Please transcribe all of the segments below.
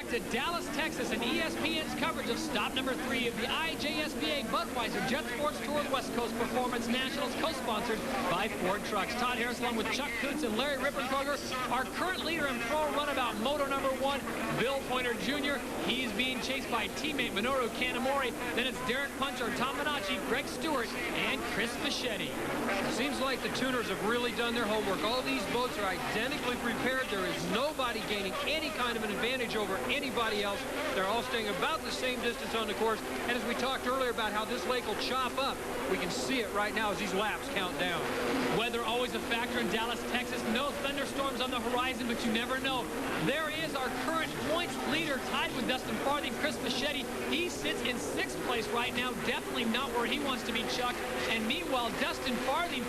back to Dallas, Texas, and ESPN's coverage of stop number 3 of the IJSBA Budweiser Jet Sports Tour West Coast Performance Nationals, co-sponsored by Ford Trucks. Todd Harris, along with Chuck Kutz and Larry Rippenkroger, our current leader in pro runabout moto number 1, Bill Pointer Jr. He's being chased by teammate Minoru Kanamori. Then it's Derek Punchard, Tom Bonacci, Greg Stewart, and Chris Fischetti. Seems like the tuners have really done their homework. All these boats are identically prepared. There is nobody gaining any kind of an advantage over anybody else. They're all staying about the same distance on the course. And as we talked earlier about how this lake will chop up, we can see it right now as these laps count down. Weather always a factor in Dallas, Texas. No thunderstorms on the horizon, but you never know. There is our current points leader, tied with Dustin Farthing, Chris Fischetti. He sits in 6th place right now, definitely not where he wants to be, Chuck. And meanwhile, Dustin Farthing,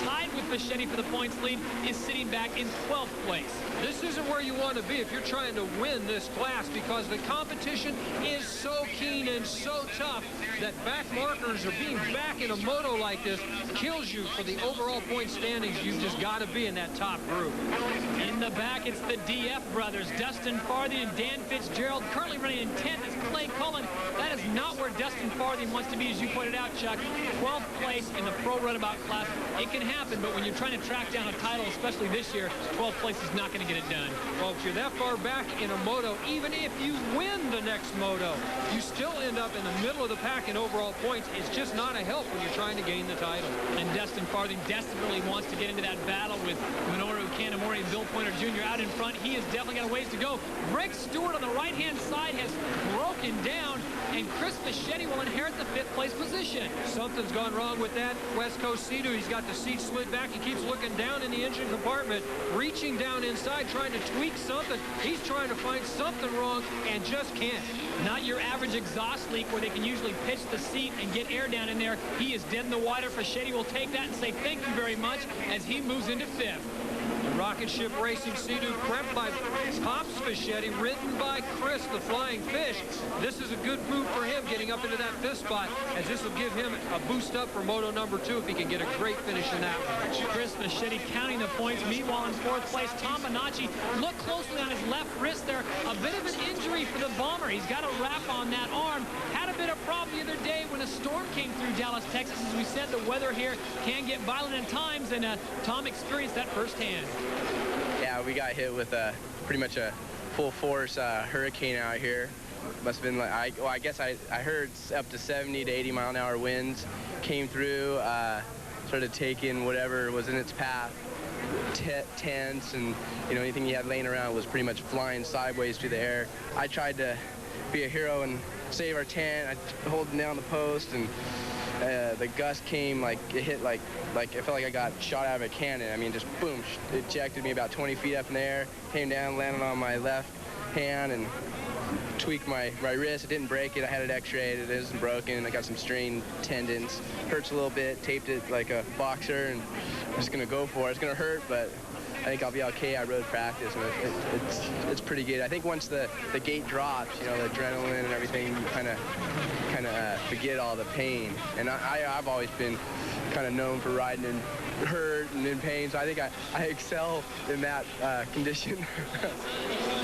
tied with Fischetti for the points lead, is sitting back in 12th place. This isn't where you want to be if you're trying to win this class, because the competition is so keen and so tough that back markers or being back in a moto like this kills you for the overall point standings. You've just got to be in that top group. In the back, it's the DF brothers, Dustin Farthing and Dan Fitzgerald, currently running in 10th is Clay Cullen. That is not where Dustin Farthing wants to be, as you pointed out, Chuck. 12th place in the pro runabout class. It can happen, but when you're trying to track down a title, especially this year, 12th place is not going to get it done. Well, if you're that far back in a moto, even if you win the next moto, you still end up in the middle of the pack in overall points. It's just not a help when you're trying to gain the title. And Dustin Farthing desperately wants to get into that battle with Minoru, Kanamori, and Bill Pointer Jr. out in front. He has definitely got a ways to go. Greg Stewart on the right-hand side has broken down, and Chris Fischetti will inherit the 5th place position. Something's gone wrong with that West Coast Sea-Doo. He's got the seat slid back. He keeps looking down in the engine compartment, reaching down inside, trying to tweak something. He's trying to find something wrong and just can't. Not your average exhaust leak where they can usually pitch the seat and get air down in there. He is dead in the water. Fischetti will take that and say thank you very much as he moves into 5th. The Rocket Ship Racing Sea-Doo, prepped by Pops Fischetti, ridden by Chris, the Flying Fish. This is a good move for him getting up into that 5th spot, as this will give him a boost up for moto number 2 if he can get a great finish in that one. Chris Fischetti counting the points. Meanwhile, in 4th place, Tom Bonacci. Look closely on his left wrist there. A bit of an injury for the bomber. He's got a wrap on that arm. Had a bit of problem the other day when a storm came through Dallas, Texas. As we said, the weather here can get violent at times, and Tom experienced that firsthand. Yeah, we got hit with pretty much a full force hurricane out here. Must have been like, I guess I heard up to 70 to 80 mile an hour winds came through, started taking whatever was in its path. Tents and anything you had laying around was pretty much flying sideways through the air. I tried to be a hero and save our tent. I holding down the post, and the gust came, like it hit like it felt like I got shot out of a cannon. I mean, just boom, it ejected me about 20 feet up in the air, came down, landed on my left hand, and tweaked my wrist. It didn't break it. I had it x-rayed. It isn't broken. I got some strained tendons. Hurts a little bit. Taped it like a boxer, and I'm just gonna go for it. It's gonna hurt, but I think I'll be okay. I rode practice, and it's pretty good. I think once the gate drops, the adrenaline and everything, you kind of forget all the pain. And I've always been kind of known for riding in hurt and in pain, so I think I excel in that condition.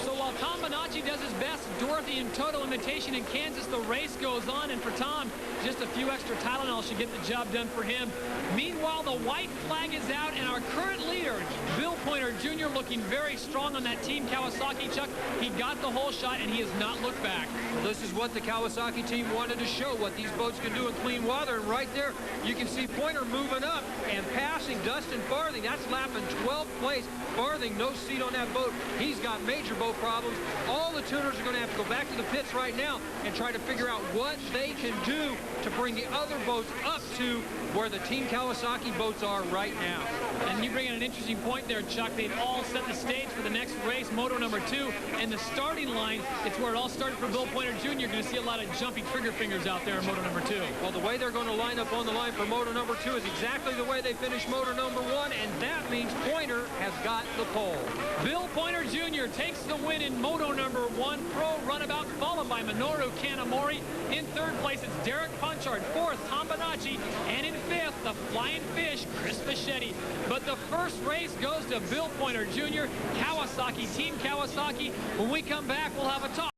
So while Tom Bonacci does his best, Dorothy and Toto imitation in Kansas, the race goes on, and for Tom, just a few extra Tylenol should get the job done for him. Meanwhile, the white flag is out, and our current leader, Bill Pointer Jr., looking very strong on that Team Kawasaki, Chuck. He got the whole shot, and he has not looked back. Well, this is what the Kawasaki team wanted to show, what these boats can do in clean water, and right there, you can see Pointer moving up and passing Dustin Farthing. That's lapping 12th place. Farthing, no seat on that boat. He's got major boat problems. All the tuners are going to have to go back to the pits right now and try to figure out what they can do to bring the other boats up to where the Team Kawasaki boats are right now. And you bring in an interesting point there, Chuck. They've all set the stage for the next race, moto number 2, and the starting line, it's where it all started for Bill Pointer Jr. You're going to see a lot of jumpy trigger fingers out there in moto number 2. Well, the way they're going to line up on the line for moto number 2 is exactly the way they finished moto number 1, and that means Pointer has got the pole. Bill Pointer Jr. takes the win in moto number 1, pro runabout, followed by Minoru Kanamori. In 3rd place, it's Derek Punchard. 4th, Tom Bonacci. And in 5th, the Flying Fish, Chris Fischetti. But the first race goes to Bill Pointer Jr., Kawasaki, Team Kawasaki. When we come back, we'll have a talk.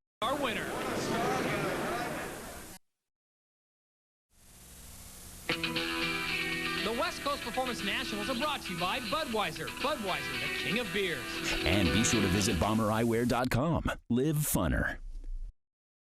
West Coast Performance Nationals are brought to you by Budweiser. Budweiser, the king of beers. And be sure to visit bombereyewear.com. Live funner.